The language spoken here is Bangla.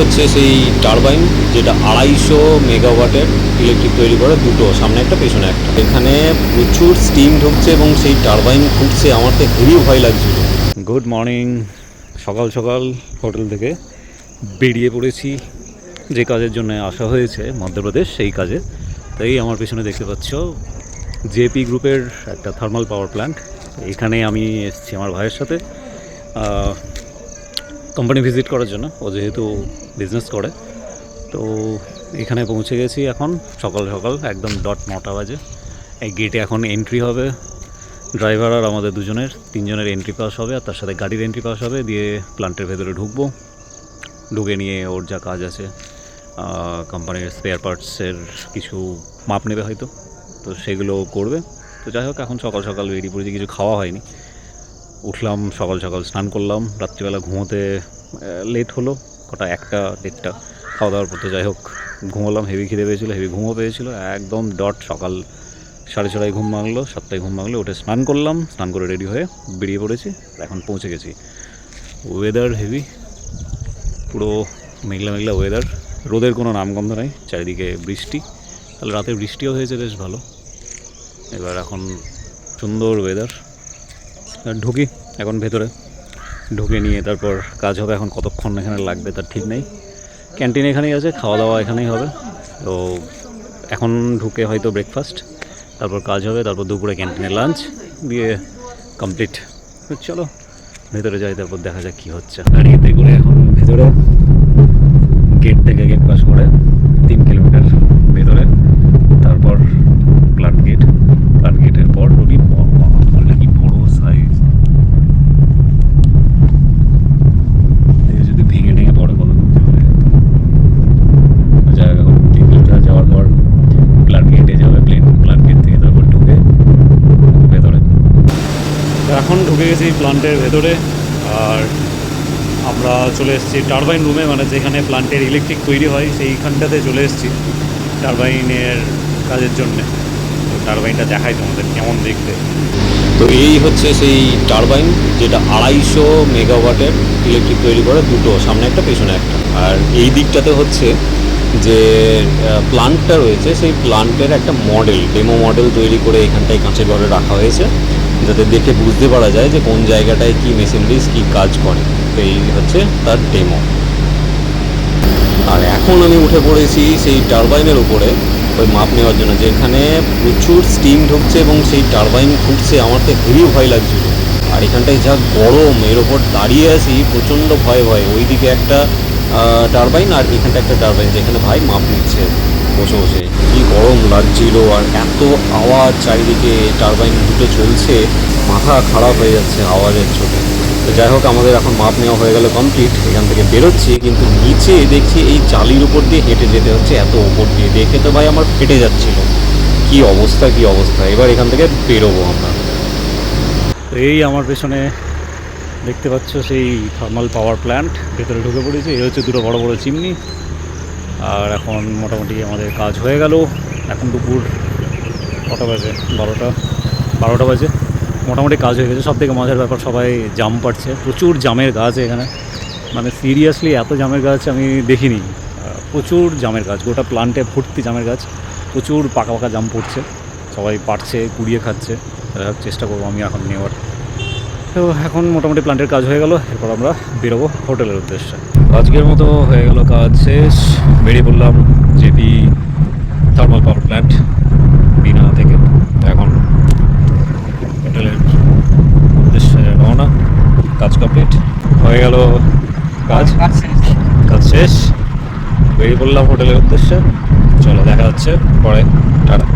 হচ্ছে সেই টারবাইন, যেটা 250 মেগাওয়াটের ইলেকট্রিক তৈরি করে, দুটো, সামনে একটা পেছনে একটা। এখানে প্রচুর স্টিম ঢুকছে এবং সেই টারবাইন ঘুরছে, আমার তো হেভি ভয় লাগছিল। গুড মর্নিং, সকাল সকাল হোটেল থেকে বেরিয়ে পড়েছি যে কাজের জন্য আসা হয়েছে মধ্যপ্রদেশ, সেই কাজে। তাই আমার পেছনে দেখতে পাচ্ছ জেপি গ্রুপের একটা থার্মাল পাওয়ার প্ল্যান্ট। এখানে আমি এসেছি আমার ভাইয়ের সাথে কোম্পানি ভিজিট করার জন্য। ও যেহেতু বিজনেস করে, তো এখানে পৌঁছে গেছি এখন সকাল সকাল, একদম ডট 9টা বাজে। এই গেটে এখন এন্ট্রি হবে, ড্রাইভার আর আমাদের দুজনের, তিনজনের এন্ট্রি পাস হবে, আর তার সাথে গাড়ির এন্ট্রি পাস হবে। দিয়ে প্ল্যান্টের ভেতরে ঢুকবো, ঢুকে নিয়ে ওর যা কাজ আছে, কোম্পানির স্পেয়ার পার্টসের কিছু মাপ নেবে হয়তো, তো সেগুলো করবে। তো যাই হোক, এখন সকাল সকাল বেরিয়ে পড়েছি, কিছু খাওয়া হয়নি। উঠলাম সকাল সকাল, স্নান করলাম, রাত্রিবেলা ঘুমোতে লেট হলো, কটা 1টা 1:30 খাওয়া দাওয়ার পর। তো যাই হোক, ঘুমোলাম, হেভি খিদে পেয়েছিলো, হেভি ঘুমও পেয়েছিলো। একদম ডট সকাল 6:30 ঘুম ভাঙলো, 7টায় ঘুম ভাঙলো, উঠে স্নান করলাম, স্নান করে রেডি হয়ে বেরিয়ে পড়েছি। এখন পৌঁছে গেছি। ওয়েদার হেভি, পুরো মেঘলা মেঘলা ওয়েদার, রোদের কোনো নামগন্ধ নাই, চারিদিকে বৃষ্টি। তাহলে রাতে বৃষ্টিও হয়েছে, বেশ ভালো। এবার এখন সুন্দর ওয়েদার। ঢুকি এখন ভেতরে, ঢুকে নিয়ে তারপর কাজ হবে। এখন কতক্ষণ এখানে লাগবে তার ঠিক নেই। ক্যান্টিন এখানেই আছে, খাওয়া দাওয়া এখানেই হবে। তো এখন ঢুকে হয়তো ব্রেকফাস্ট, তারপর কাজ হবে, তারপর দুপুরে ক্যান্টিনে লাঞ্চ দিয়ে কমপ্লিট। চলো ভেতরে যাই, তারপর দেখা যাক কী হচ্ছে। গাড়িতে করে এখন ভেতরে, গেট থেকে গেট পাস করে 3 কিলোমিটার ভেতরে, তারপর প্ল্যান্ট গেট। প্ল্যান্ট গেটের পর রবি, কি বড় সাইজ, যদি ভেঙে ভেঙে পড়ে কত জায়গা। 3 কিলোমিটার যাওয়ার পর প্ল্যান্ট গেটে যাবে, প্ল্যান্ট গেট থেকে তারপর ঢুকে ভেতরে। এখন ঢুকে গেছি প্ল্যান্টের ভেতরে, আর আমরা চলে এসেছি টারবাইন রুমে, মানে যেখানে প্ল্যান্টের ইলেকট্রিক তৈরি হয় সেইখানটাতে চলে এসেছি টারবাইনের কাজের জন্যে। তো টারবাইনটা দেখাই তোমাদের কেমন দেখতে। তো এই হচ্ছে সেই টারবাইন, যেটা 250 মেগাওয়াটের ইলেকট্রিক তৈরি করে, দুটো, সামনে একটা পেছনে একটা। আর এই দিকটাতে হচ্ছে যে প্ল্যান্টটা রয়েছে, সেই প্ল্যান্টের একটা মডেল, ডেমো মডেল তৈরি করে এখানটায় কাঁচের ঘরে রাখা হয়েছে, যাতে দেখে বুঝতে পারা যায় যে কোন জায়গাটায় কী মেশিনারিজ কী কাজ করে। তো এই হচ্ছে তার ডেমো। আর এখন আমি উঠে পড়েছি সেই টারবাইনের উপরে ওই মাপ নেওয়ার জন্য, যেখানে প্রচুর স্টিম ঢুকছে এবং সেই টারবাইন ঘুরছে, আমার তো হেভি ভয় লাগছিল। আর এখানটায় যা গরম, এর ওপর দাঁড়িয়ে আছি প্রচণ্ড ভয় ভয়। ওইদিকে একটা টারবাইন আর এখানটা একটা টারবাইন, যেখানে ভাই মাপ নিচ্ছে বসে বসে, কী গরম লাগছিল। আর এত আওয়াজ চারিদিকে, টারবাইন দুটো চলছে, মাথা খারাপ হয়ে যাচ্ছে আওয়াজের চোটে। তো যাই হোক, আমাদের এখন মাপ নেওয়া হয়ে গেল কমপ্লিট। এখান থেকে বেরোচ্ছি, কিন্তু নিচে দেখছি এই জালির উপর দিয়ে হেঁটে যেতে হচ্ছে, এত ওপর দিয়ে। দেখে তো ভাই আমার ফেটে যাচ্ছিল, কি অবস্থা কি অবস্থা। এবার এখান থেকে বেরোবো আমরা। এই আমার পেছনে দেখতে পাচ্ছ সেই থার্মাল পাওয়ার প্ল্যান্ট, ভেতরে ঢুকে পড়েছে। এই হচ্ছে দুটো বড় বড় চিমনি। আর এখন মোটামুটি আমাদের কাজ হয়ে গেল। এখন দুপুর কটা বাজে, 12টা বাজে। মোটামুটি কাজ হয়ে গেছে। সবথেকে মজার ব্যাপার, সবাই জাম পাড়ছে, প্রচুর জামের গাছ এখানে। মানে সিরিয়াসলি এত জামের গাছ আমি দেখিনি। প্রচুর জামের গাছ, গোটা প্ল্যান্টে ভর্তি জামের গাছ, প্রচুর পাকা পাকা জাম পড়ছে, সবাই পাড়ছে, কুড়িয়ে খাচ্ছে। চেষ্টা করবো আমি এখন নেওয়ার। তো এখন মোটামুটি প্ল্যান্টের কাজ হয়ে গেল, এরপর আমরা বেরোবো হোটেলের উদ্দেশ্যে। আজকের মতো হয়ে গেল কাজ শেষ, বেরিয়ে পড়লাম জেপি থার্মাল পাওয়ার প্ল্যান্ট বিনা থেকে। তো এখন হোটেলের উদ্দেশ্যে রওনা। কাজ কমপ্লিট হয়ে গেল, কাজ শেষ, বেরিয়ে পড়লাম হোটেলের উদ্দেশ্যে। চলো দেখা হচ্ছে পরে, টাটা।